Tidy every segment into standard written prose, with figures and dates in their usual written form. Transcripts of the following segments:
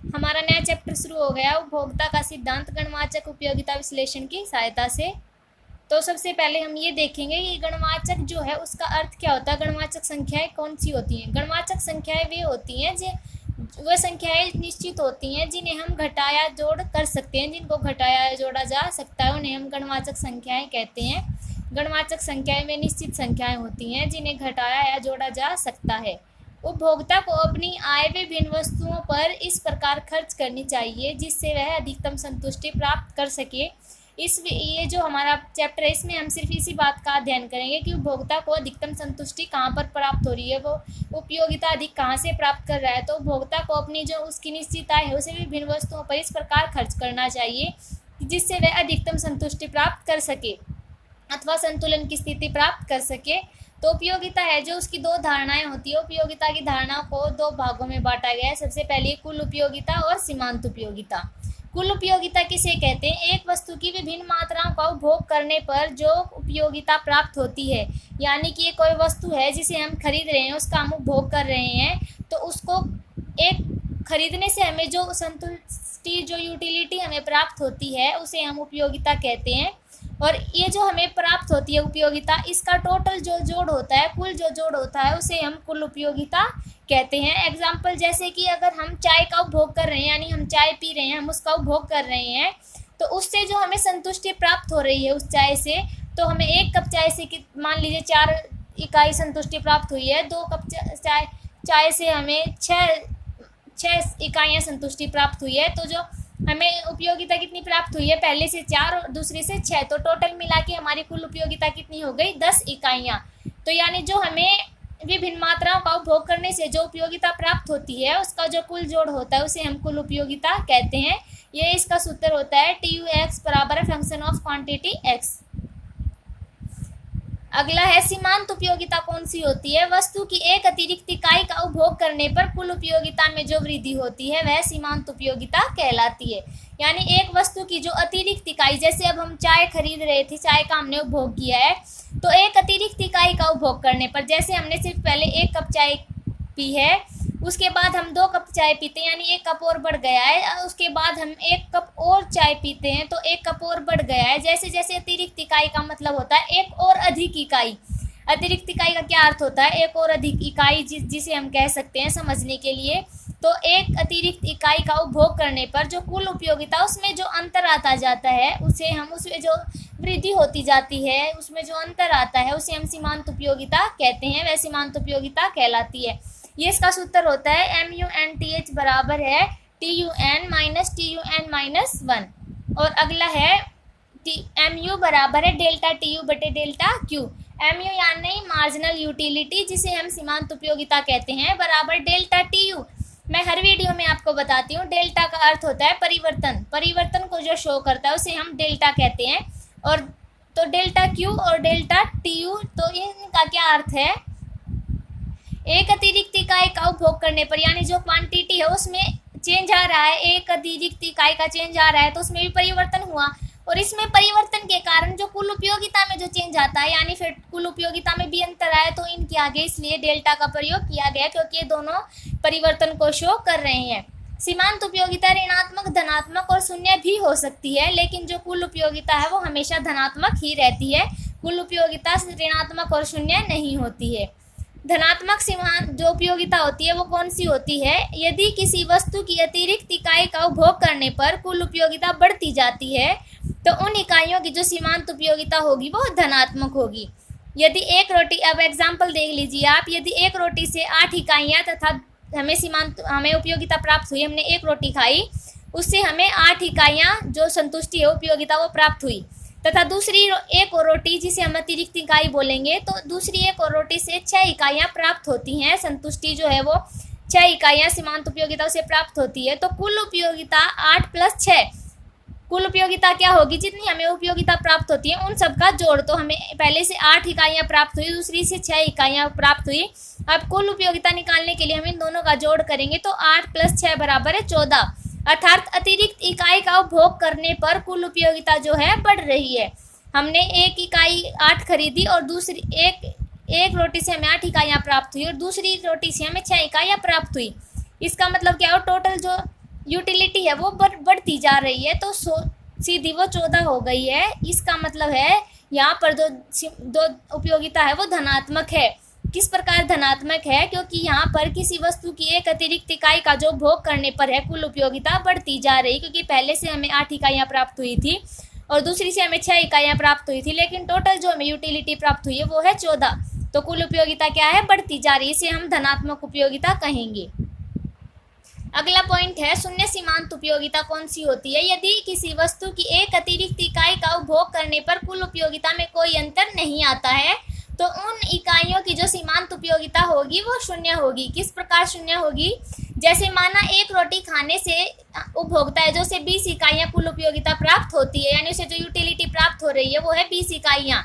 हमारा नया चैप्टर शुरू हो गया उपभोक्ता का सिद्धांत गणवाचक उपयोगिता विश्लेषण की सहायता से। तो सबसे पहले हम ये देखेंगे कि गणवाचक जो है उसका अर्थ क्या होता है, गणवाचक संख्याएं कौन सी होती हैं। गणवाचक संख्याएं वे होती हैं वह संख्याएं निश्चित होती हैं जिन्हें हम घटाया जोड़ कर सकते हैं, जिनको घटाया या जोड़ा जा सकता है उन्हें हम गणवाचक संख्याएं कहते हैं। गणवाचक संख्याएं वे निश्चित संख्याएं होती हैं जिन्हें घटाया या जोड़ा जा सकता है। उपभोक्ता को अपनी आय विभिन्न वस्तुओं पर इस प्रकार खर्च करनी चाहिए जिससे वह अधिकतम संतुष्टि प्राप्त कर सके। ये जो हमारा चैप्टर है इसमें हम सिर्फ इसी बात का अध्ययन करेंगे कि उपभोक्ता को अधिकतम संतुष्टि कहाँ पर प्राप्त हो रही है, वो उपयोगिता अधिक कहाँ से प्राप्त कर रहा है। तो उपभोक्ता को अपनी जो उसकी निश्चित आय है उसे विभिन्न वस्तुओं पर इस प्रकार खर्च करना चाहिए जिससे वह अधिकतम संतुष्टि प्राप्त कर सके अथवा संतुलन की स्थिति प्राप्त कर सके। तो उपयोगिता है जो उसकी दो धारणाएं होती है। उपयोगिता की धारणा को दो भागों में बांटा गया है। सबसे पहले कुल उपयोगिता और सीमांत उपयोगिता। कुल उपयोगिता किसे कहते हैं? एक वस्तु की विभिन्न मात्राओं का उपभोग करने पर जो उपयोगिता प्राप्त होती है, यानी कि ये कोई वस्तु है जिसे हम खरीद रहे हैं, उसका हम उपभोग कर रहे हैं, तो उसको एक खरीदने से हमें जो संतुष्टि जो यूटिलिटी हमें प्राप्त होती है उसे हम उपयोगिता कहते हैं। और ये जो हमें प्राप्त होती है उपयोगिता, इसका टोटल जो जोड़ होता है, कुल जो जोड़ होता है उसे हम कुल उपयोगिता कहते हैं। एग्जाम्पल जैसे कि अगर हम चाय का उपभोग कर रहे हैं, यानी हम चाय पी रहे हैं, हम उसका उपभोग कर रहे हैं, तो उससे जो हमें संतुष्टि प्राप्त हो रही है उस चाय से, तो हमें एक कप चाय से मान लीजिए 4 इकाई संतुष्टि प्राप्त हुई है, 2 कप चाय से हमें 6 इकाइयाँ संतुष्टि प्राप्त हुई है। तो जो हमें उपयोगिता कितनी प्राप्त हुई है, पहले से 4 और दूसरी से 6, तो टोटल मिला के हमारी कुल उपयोगिता कितनी हो गई? 10 इकाइयाँ। तो यानी जो हमें विभिन्न मात्राओं का उपभोग करने से जो उपयोगिता प्राप्त होती है उसका जो कुल जोड़ होता है उसे हम कुल उपयोगिता कहते हैं। ये इसका सूत्र होता है TUX बराबर है फंक्शन ऑफ क्वांटिटी x। अगला है सीमांत उपयोगिता कौन सी होती है? वस्तु की एक अतिरिक्त इकाई का उपभोग करने पर कुल उपयोगिता में जो वृद्धि होती है वह सीमांत उपयोगिता कहलाती है। यानी एक वस्तु की जो अतिरिक्त इकाई, जैसे अब हम चाय खरीद रहे थे, चाय का हमने उपभोग किया है, तो एक अतिरिक्त इकाई का उपभोग करने पर, जैसे हमने सिर्फ पहले 1 कप चाय पी है, उसके बाद हम 2 कप चाय पीते हैं, यानी 1 कप और बढ़ गया है, उसके बाद हम 1 कप और चाय पीते हैं तो 1 कप और बढ़ गया है। जैसे जैसे अतिरिक्त इकाई का मतलब होता है एक और अधिक इकाई। अतिरिक्त इकाई का क्या अर्थ होता है? एक और अधिक इकाई, जिसे हम कह सकते हैं समझने के लिए। तो एक अतिरिक्त इकाई का उपभोग करने पर जो कुल उपयोगिता उसमें जो अंतर आता जाता है उसे हम, उसमें जो वृद्धि होती जाती है, उसमें जो अंतर आता है उसे हम सीमांत उपयोगिता कहते हैं। वह सीमांत उपयोगिता कहलाती है। ये इसका सूत्र होता है MUNTH बराबर है TUN माइनस TUN माइनस 1। और अगला है MU बराबर है डेल्टा TU बटे डेल्टा Q। MU यानी मार्जिनल यूटिलिटी, जिसे हम सीमांत उपयोगिता कहते हैं, बराबर डेल्टा TU। मैं हर वीडियो में आपको बताती हूँ डेल्टा का अर्थ होता है परिवर्तन। परिवर्तन को जो शो करता है उसे हम डेल्टा कहते हैं। और तो डेल्टा Q और डेल्टा TU, तो इनका क्या अर्थ है? एक अतिरिक्त इकाई का उपभोग करने पर, यानी जो क्वांटिटी है उसमें चेंज आ रहा है, एक अतिरिक्त इकाई का चेंज आ रहा है तो उसमें भी परिवर्तन हुआ, और इसमें परिवर्तन के कारण जो कुल उपयोगिता में जो चेंज आता है, यानी फिर कुल उपयोगिता में भी अंतर आया, तो इनके आगे इसलिए डेल्टा का प्रयोग किया गया क्योंकि ये दोनों परिवर्तन को शो कर रहे हैं। सीमांत उपयोगिता ऋणात्मक, धनात्मक और शून्य भी हो सकती है, लेकिन जो कुल उपयोगिता है वो हमेशा धनात्मक ही रहती है। कुल उपयोगिता ऋणात्मक और शून्य नहीं होती है। धनात्मक सीमांत जो उपयोगिता होती है वो कौन सी होती है? यदि किसी वस्तु की अतिरिक्त इकाई का उपभोग करने पर कुल उपयोगिता बढ़ती जाती है तो उन इकाइयों की जो सीमांत उपयोगिता होगी वो धनात्मक होगी। यदि एक रोटी, अब एग्जाम्पल देख लीजिए आप, यदि एक रोटी से 8 इकाइयाँ तथा हमें उपयोगिता प्राप्त हुई, हमने एक रोटी खाई, उससे हमें 8 इकाइयाँ जो संतुष्टि है उपयोगिता वो प्राप्त हुई, तथा दूसरी एक और रोटी जिसे हम अतिरिक्त इकाई बोलेंगे, तो दूसरी एक और रोटी से 6 इकाइयाँ प्राप्त होती हैं। संतुष्टि जो है वो 6 इकाइयाँ सीमांत उपयोगिता से प्राप्त होती है। तो कुल उपयोगिता 8 + 6, कुल उपयोगिता क्या होगी? जितनी हमें उपयोगिता प्राप्त होती है उन सबका जोड़। तो हमें पहले से 8 इकाइयाँ प्राप्त हुई, दूसरी से 6 इकाइयाँ प्राप्त हुई। अब कुल उपयोगिता निकालने के लिए हम इन दोनों का जोड़ करेंगे तो 8 + 6 बराबर है 14, अर्थात अतिरिक्त इकाई का उपभोग करने पर कुल उपयोगिता जो है बढ़ रही है। हमने एक इकाई 8 खरीदी और दूसरी एक रोटी से हमें 8 इकाइयाँ प्राप्त हुई और दूसरी रोटी से हमें 6 इकाइयाँ प्राप्त हुई। इसका मतलब क्या हो? टोटल जो यूटिलिटी है वो बढ़ती जा रही है, तो सीधी वो 14 हो गई है। इसका मतलब है यहाँ पर दो उपयोगिता है वो धनात्मक है। किस प्रकार धनात्मक है? क्योंकि यहाँ पर किसी वस्तु की एक अतिरिक्त इकाई का जो भोग करने पर है कुल उपयोगिता बढ़ती जा रही, क्योंकि पहले से हमें 8 इकाइयाँ प्राप्त हुई थी और दूसरी से हमें 6 इकाइयाँ प्राप्त हुई थी, लेकिन टोटल जो हमें यूटिलिटी प्राप्त हुई है वो है 14। तो कुल उपयोगिता क्या है? बढ़ती जा रही है। इसे हम धनात्मक उपयोगिता कहेंगे। अगला पॉइंट है शून्य सीमांत उपयोगिता कौन सी होती है? यदि किसी वस्तु की एक अतिरिक्त इकाई का उपभोग करने पर कुल उपयोगिता में कोई अंतर नहीं आता है तो उन इकाइयों की जो सीमांत उपयोगिता होगी वो शून्य होगी। किस प्रकार शून्य होगी? जैसे माना एक रोटी खाने से उपभोक्ता है जो उसे 20 इकाइयाँ कुल उपयोगिता प्राप्त होती है, यानी उसे जो यूटिलिटी प्राप्त हो रही है वो है 20 इकाइयाँ,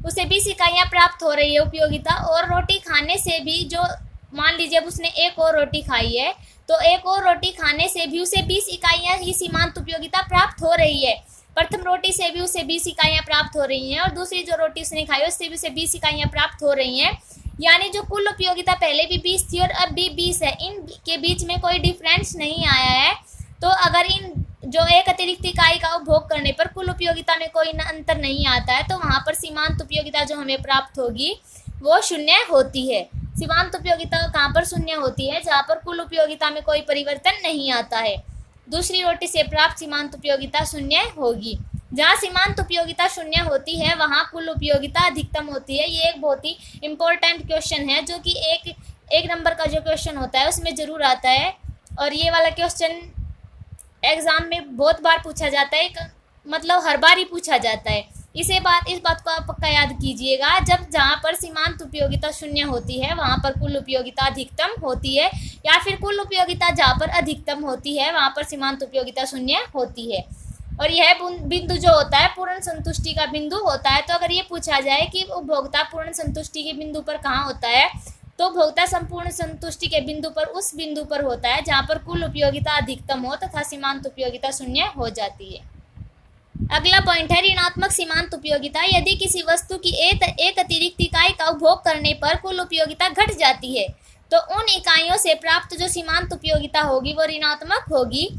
उसे 20 इकाइयाँ प्राप्त हो रही है उपयोगिता। और रोटी खाने से भी जो मान लीजिए अब उसने एक और रोटी खाई है तो एक और रोटी खाने से भी उसे 20 इकाइयाँ ही सीमांत उपयोगिता प्राप्त हो रही है। प्रथम रोटी से भी उसे 20 इकाइयाँ प्राप्त हो रही हैं और दूसरी जो रोटी उसने खाई उससे भी उसे 20 इकाइयाँ प्राप्त हो रही हैं, यानी जो कुल उपयोगिता पहले भी 20 थी और अब भी 20 है, इन के बीच में कोई डिफरेंस नहीं आया है। तो अगर इन जो एक अतिरिक्त इकाई का उपभोग करने पर कुल उपयोगिता में कोई अंतर नहीं आता है तो वहाँ पर सीमांत उपयोगिता जो हमें प्राप्त होगी वो शून्य होती है। सीमांत उपयोगिता कहाँ पर शून्य होती है? जहाँ पर कुल उपयोगिता में कोई परिवर्तन नहीं आता है। दूसरी रोटी से प्राप्त सीमांत उपयोगिता शून्य होगी। जहाँ सीमांत उपयोगिता शून्य होती है वहाँ कुल उपयोगिता अधिकतम होती है। ये एक बहुत ही इम्पोर्टेंट क्वेश्चन है जो कि एक नंबर का जो क्वेश्चन होता है उसमें ज़रूर आता है, और ये वाला क्वेश्चन एग्ज़ाम में बहुत बार पूछा जाता है, मतलब हर बार ही पूछा जाता है। इस बात को आप पक्का याद कीजिएगा। जहाँ पर सीमांत उपयोगिता शून्य होती है वहाँ पर कुल उपयोगिता अधिकतम होती है, या फिर कुल उपयोगिता जहाँ पर अधिकतम होती है वहाँ पर सीमांत उपयोगिता शून्य होती है। और यह बिंदु जो होता है पूर्ण संतुष्टि का बिंदु होता है। तो अगर ये पूछा जाए कि उपभोक्ता पूर्ण संतुष्टि के बिंदु पर कहाँ होता है, तो उपभोक्ता संपूर्ण संतुष्टि के बिंदु पर उस बिंदु पर होता है जहाँ पर कुल उपयोगिता अधिकतम हो तथा सीमांत उपयोगिता शून्य हो जाती है। अगला पॉइंट है ऋणात्मक सीमांत उपयोगिता। यदि किसी वस्तु की एक अतिरिक्त इकाई का उपभोग करने पर कुल उपयोगिता घट जाती है तो उन इकाइयों से प्राप्त जो सीमांत उपयोगिता होगी वो ऋणात्मक होगी।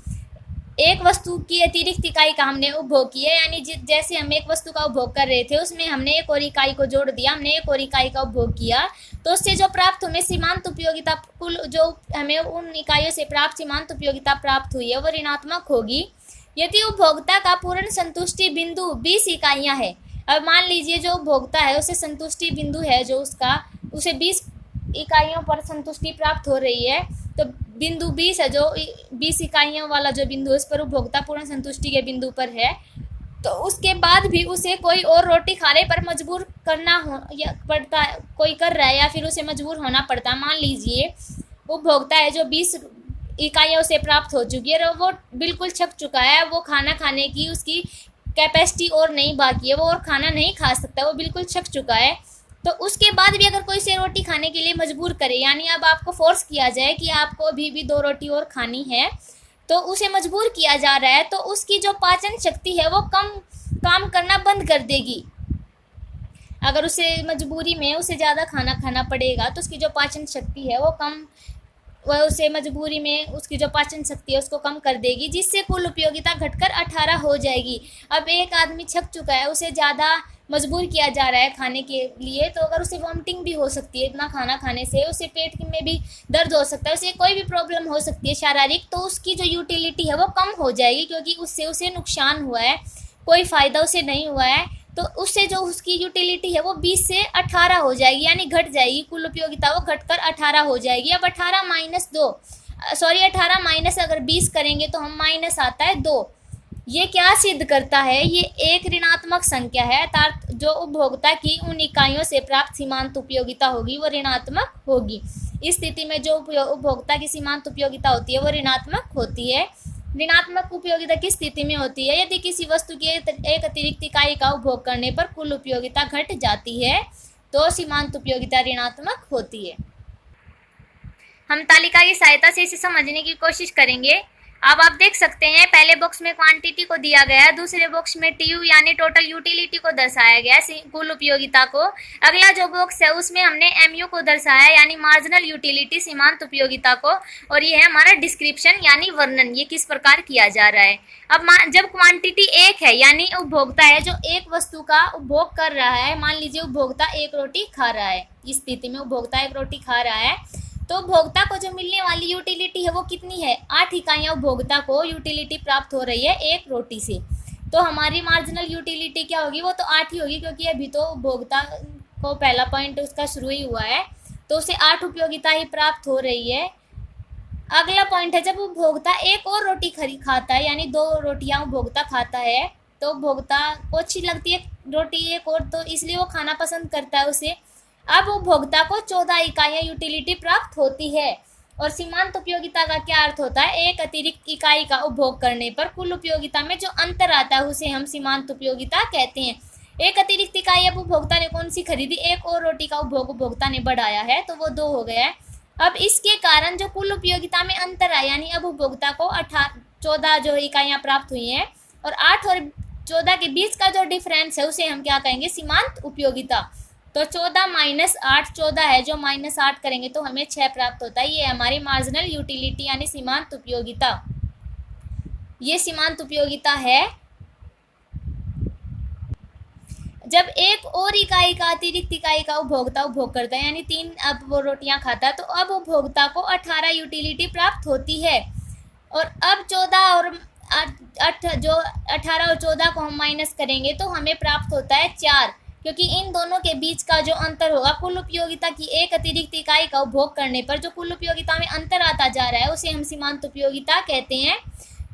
एक वस्तु की अतिरिक्त इकाई का हमने उपभोग किया, यानी जैसे हम एक वस्तु का उपभोग कर रहे थे उसमें हमने एक और इकाई को जोड़ दिया, हमने एक और इकाई का उपभोग किया, तो उससे जो प्राप्त हमें सीमांत उपयोगिता कुल जो हमें उन इकाइयों से प्राप्त सीमांत उपयोगिता प्राप्त हुई है वो ऋणात्मक होगी। यदि उपभोक्ता का पूर्ण संतुष्टि बिंदु 20 इकाइयाँ है, अब मान लीजिए जो उपभोक्ता है उसे संतुष्टि बिंदु है जो उसे 20 इकाइयों पर संतुष्टि प्राप्त हो रही है, तो बिंदु 20 है जो 20 इकाइयों वाला जो बिंदु है उस पर उपभोक्ता पूर्ण संतुष्टि के बिंदु पर है, तो उसके बाद भी उसे कोई और रोटी खाने पर मजबूर करना पड़ता है, कोई कर रहा है या फिर उसे मजबूर होना पड़ता है। मान लीजिए उपभोक्ता है जो 20 इकाइयों से प्राप्त हो चुकी है और वो बिल्कुल छक चुका है, वो खाना खाने की उसकी कैपेसिटी और नहीं बाकी है, वो और खाना नहीं खा सकता, वो बिल्कुल छक चुका है। तो उसके बाद भी अगर कोई से रोटी खाने के लिए मजबूर करे, यानी अब आपको फोर्स किया जाए कि आपको अभी भी 2 रोटी और खानी है, तो उसे मजबूर किया जा रहा है, तो उसकी जो पाचन शक्ति है वो काम करना बंद कर देगी। अगर उसे मजबूरी में उसे ज़्यादा खाना खाना पड़ेगा तो उसकी जो पाचन शक्ति है वह उसे मजबूरी में उसकी जो पाचन शक्ति है उसको कम कर देगी, जिससे कुल उपयोगिता घटकर 18 हो जाएगी। अब एक आदमी छक चुका है, उसे ज़्यादा मजबूर किया जा रहा है खाने के लिए, तो अगर उसे वॉमिटिंग भी हो सकती है, इतना खाना खाने से उसे पेट में भी दर्द हो सकता है, उसे कोई भी प्रॉब्लम हो सकती है शारीरिक, तो उसकी जो यूटिलिटी है वो कम हो जाएगी, क्योंकि उससे उसे नुकसान हुआ है, कोई फ़ायदा उसे नहीं हुआ है। तो उससे जो उसकी यूटिलिटी है वो 20 से 18 हो जाएगी, यानी घट जाएगी, कुल उपयोगिता वो घटकर 18 हो जाएगी। अब 18 माइनस अगर 20 करेंगे तो हम माइनस आता है 2। ये क्या सिद्ध करता है? ये एक ऋणात्मक संख्या है, अर्थात जो उपभोक्ता की उन इकाइयों से प्राप्त सीमांत उपयोगिता होगी वो ऋणात्मक होगी। इस स्थिति में जो उपभोक्ता की सीमांत उपयोगिता होती है वो ऋणात्मक होती है। ऋणात्मक उपयोगिता किस स्थिति में होती है? यदि किसी वस्तु की एक अतिरिक्त इकाई का उपभोग करने पर कुल उपयोगिता घट जाती है तो सीमांत उपयोगिता ऋणात्मक होती है। हम तालिका की सहायता से इसे समझने की कोशिश करेंगे। अब आप देख सकते हैं पहले बॉक्स में क्वांटिटी को दिया गया है, दूसरे बॉक्स में टीयू यानी टोटल यूटिलिटी को दर्शाया गया है, कुल उपयोगिता को। अगला जो बॉक्स है उसमें हमने एमयू को दर्शाया है यानी मार्जिनल यूटिलिटी, सीमांत उपयोगिता को। और ये है हमारा डिस्क्रिप्शन यानी वर्णन, ये किस प्रकार किया जा रहा है। अब जब क्वांटिटी एक है यानी उपभोक्ता है जो एक वस्तु का उपभोग कर रहा है, मान लीजिए उपभोक्ता एक रोटी खा रहा है, इस स्थिति में उपभोक्ता एक रोटी खा रहा है, तो उपभोक्ता को जो मिलने वाली यूटिलिटी है वो कितनी है, 8 इकाइयाँ उपभोक्ता को यूटिलिटी प्राप्त हो रही है एक रोटी से। तो हमारी मार्जिनल यूटिलिटी क्या होगी, वो तो 8 ही होगी, क्योंकि अभी तो उपभोक्ता को पहला पॉइंट उसका शुरू ही हुआ है, तो उसे 8 उपयोगिता ही प्राप्त हो रही है। अगला पॉइंट है जब उपभोक्ता एक और रोटी खाता है यानी 2 रोटियां उपभोक्ता खाता है, तो उपभोक्ता को अच्छी लगती है रोटी एक और, तो इसलिए वो खाना पसंद करता है उसे। अब उपभोक्ता को 14 इकाइयाँ यूटिलिटी प्राप्त होती है। और सीमांत उपयोगिता का क्या अर्थ होता है, एक अतिरिक्त इकाई का उपभोग करने पर कुल उपयोगिता में जो अंतर आता है उसे हम सीमांत उपयोगिता कहते हैं। एक अतिरिक्त इकाई अब उपभोक्ता ने कौन सी खरीदी, एक और रोटी का उपभोग उपभोक्ता ने बढ़ाया है, तो वो 2 हो गया है। अब इसके कारण जो कुल उपयोगिता में अंतर है यानी अब उपभोक्ता को 14 जो इकाइयाँ प्राप्त हुई हैं और 8 और 14 के बीच का जो डिफरेंस है उसे हम क्या कहेंगे, सीमांत उपयोगिता। तो 14 माइनस 8, 14 है जो माइनस 8 करेंगे तो हमें 6 प्राप्त होता है। ये हमारी मार्जिनल यूटिलिटी यानी सीमांत उपयोगिता, ये सीमांत उपयोगिता है। जब एक और इकाई का अतिरिक्त इकाई का उपभोक्ता उपभोग करता है यानी 3 अब वो रोटियां खाता है, तो अब उपभोक्ता को 18 यूटिलिटी प्राप्त होती है। और अब 14 और 18 और 14 को हम माइनस करेंगे तो हमें प्राप्त होता है 4, क्योंकि इन दोनों के बीच का जो अंतर होगा कुल उपयोगिता की एक अतिरिक्त इकाई का उपभोग करने पर जो कुल उपयोगिता में अंतर आता जा रहा है उसे हम सीमांत उपयोगिता कहते हैं।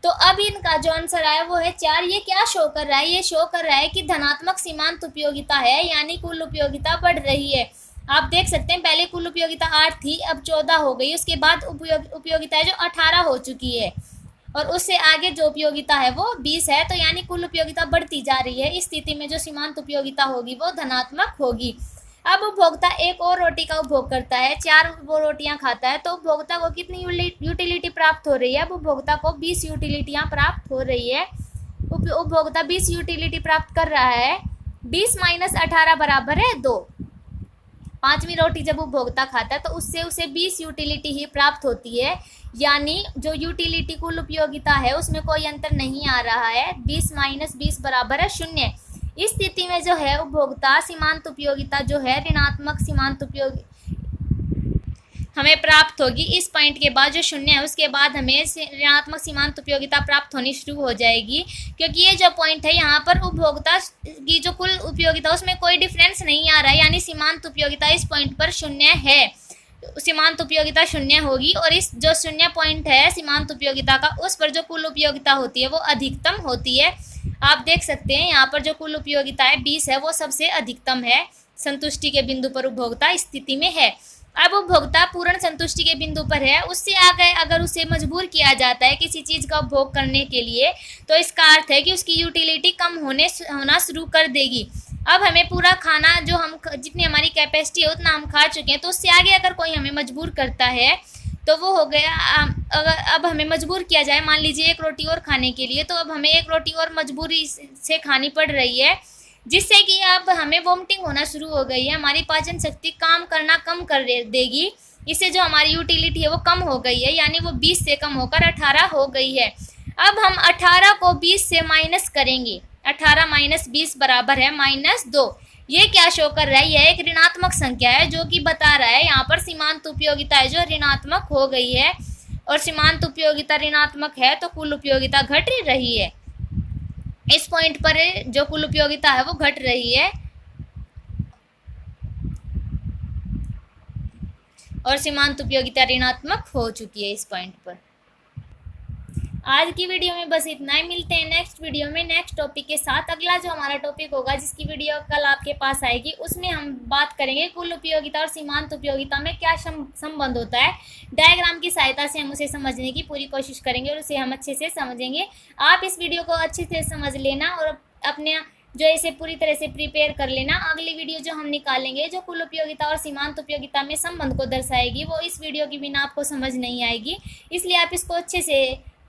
तो अब इनका जो आंसर आया वो है 4। ये क्या शो कर रहा है, ये शो कर रहा है कि धनात्मक सीमांत उपयोगिता है यानी कुल उपयोगिता बढ़ रही है। आप देख सकते हैं पहले कुल उपयोगिता 8 थी, अब 14 हो गई, उसके बाद उपयोगिता है जो 18 हो चुकी है और उससे आगे जो उपयोगिता है वो 20 है, तो यानी कुल उपयोगिता बढ़ती जा रही है। इस स्थिति में जो सीमांत उपयोगिता होगी वो धनात्मक होगी। अब उपभोक्ता एक और रोटी का उपभोग करता है, 4 वो रोटियां खाता है, तो उपभोक्ता को कितनी यूटिलिटी प्राप्त हो रही है, अब उपभोक्ता को 20 यूटिलिटियां प्राप्त हो रही है। उपभोक्ता 20 यूटिलिटी प्राप्त कर रहा है, 20 माइनस 18 बराबर है 2। 5वीं रोटी जब उपभोक्ता खाता है तो उससे उसे 20 यूटिलिटी ही प्राप्त होती है, यानी जो यूटिलिटी कुल उपयोगिता है उसमें कोई अंतर नहीं आ रहा है। 20 माइनस 20 बराबर है 0। इस स्थिति में जो है उपभोक्ता सीमांत उपयोगिता जो है ऋणात्मक सीमांत उपयोग हमें प्राप्त होगी। इस पॉइंट के बाद जो 0 है उसके बाद हमें ऋणात्मक सीमांत उपयोगिता प्राप्त होनी शुरू हो जाएगी, क्योंकि ये जो पॉइंट है यहाँ पर उपभोक्ता की जो कुल उपयोगिता उसमें कोई डिफरेंस नहीं आ रहा है, यानी सीमांत उपयोगिता इस पॉइंट पर 0 है। सीमांत उपयोगिता 0 होगी और इस जो 0 पॉइंट है सीमांत उपयोगिता का उस पर जो कुल उपयोगिता होती है वो अधिकतम होती है। आप देख सकते हैं यहाँ पर जो कुल उपयोगिता है 20 है वो सबसे अधिकतम है, संतुष्टि के बिंदु पर उपभोक्ता स्थिति में है। अब उपभोक्ता पूर्ण संतुष्टि के बिंदु पर है, उससे आगे अगर उसे मजबूर किया जाता है किसी चीज़ का उपभोग करने के लिए तो इसका अर्थ है कि उसकी यूटिलिटी कम होना शुरू कर देगी। अब हमें पूरा खाना जो हम जितनी हमारी कैपेसिटी है उतना हम खा चुके हैं, तो उससे आगे अगर कोई हमें मजबूर करता है तो वो हो गया। अगर अब हमें मजबूर किया जाए मान लीजिए 1 रोटी और खाने के लिए, तो अब हमें 1 रोटी और मजबूरी से खानी पड़ रही है, जिससे कि अब हमें वोमिटिंग होना शुरू हो गई है, हमारी पाचन शक्ति काम करना कम कर देगी। इससे जो हमारी यूटिलिटी है वो कम हो गई है, यानी वो 20 से कम होकर 18 हो गई है। अब हम 18 को 20 से माइनस करेंगे, 18 माइनस 20 बराबर है -2। ये क्या शो कर रहा है, यह एक ऋणात्मक संख्या है जो कि बता रहा है यहाँ पर सीमांत उपयोगिता है जो ऋणात्मक हो गई है, और सीमांत उपयोगिता ऋणात्मक है तो कुल उपयोगिता घट रही है। इस पॉइंट पर जो कुल उपयोगिता है वो घट रही है और सीमांत उपयोगिता ऋणात्मक हो चुकी है इस पॉइंट पर। आज की वीडियो में बस इतना ही, मिलते हैं नेक्स्ट वीडियो में नेक्स्ट टॉपिक के साथ। अगला जो हमारा टॉपिक होगा जिसकी वीडियो कल आपके पास आएगी उसमें हम बात करेंगे कुल उपयोगिता और सीमांत उपयोगिता में क्या संबंध होता है। डायग्राम की सहायता से हम उसे समझने की पूरी कोशिश करेंगे और उसे हम अच्छे से समझेंगे। आप इस वीडियो को अच्छे से समझ लेना और अपने जो इसे पूरी तरह से प्रिपेयर कर लेना। अगली वीडियो जो हम निकालेंगे जो कुल उपयोगिता और सीमांत उपयोगिता में संबंध को दर्शाएगी वो इस वीडियो के बिना आपको समझ नहीं आएगी, इसलिए आप इसको अच्छे से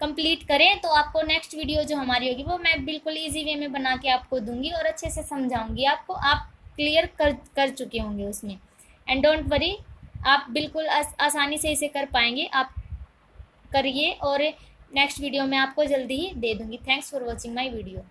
कंप्लीट करें तो आपको नेक्स्ट वीडियो जो हमारी होगी वो मैं बिल्कुल इजी वे में बना के आपको दूंगी और अच्छे से समझाऊंगी आपको, आप क्लियर कर चुके होंगे उसमें। एंड डोंट वरी, आप बिल्कुल आसानी से इसे कर पाएंगे, आप करिए और नेक्स्ट वीडियो में आपको जल्दी ही दे दूंगी। Thanks for watching my video.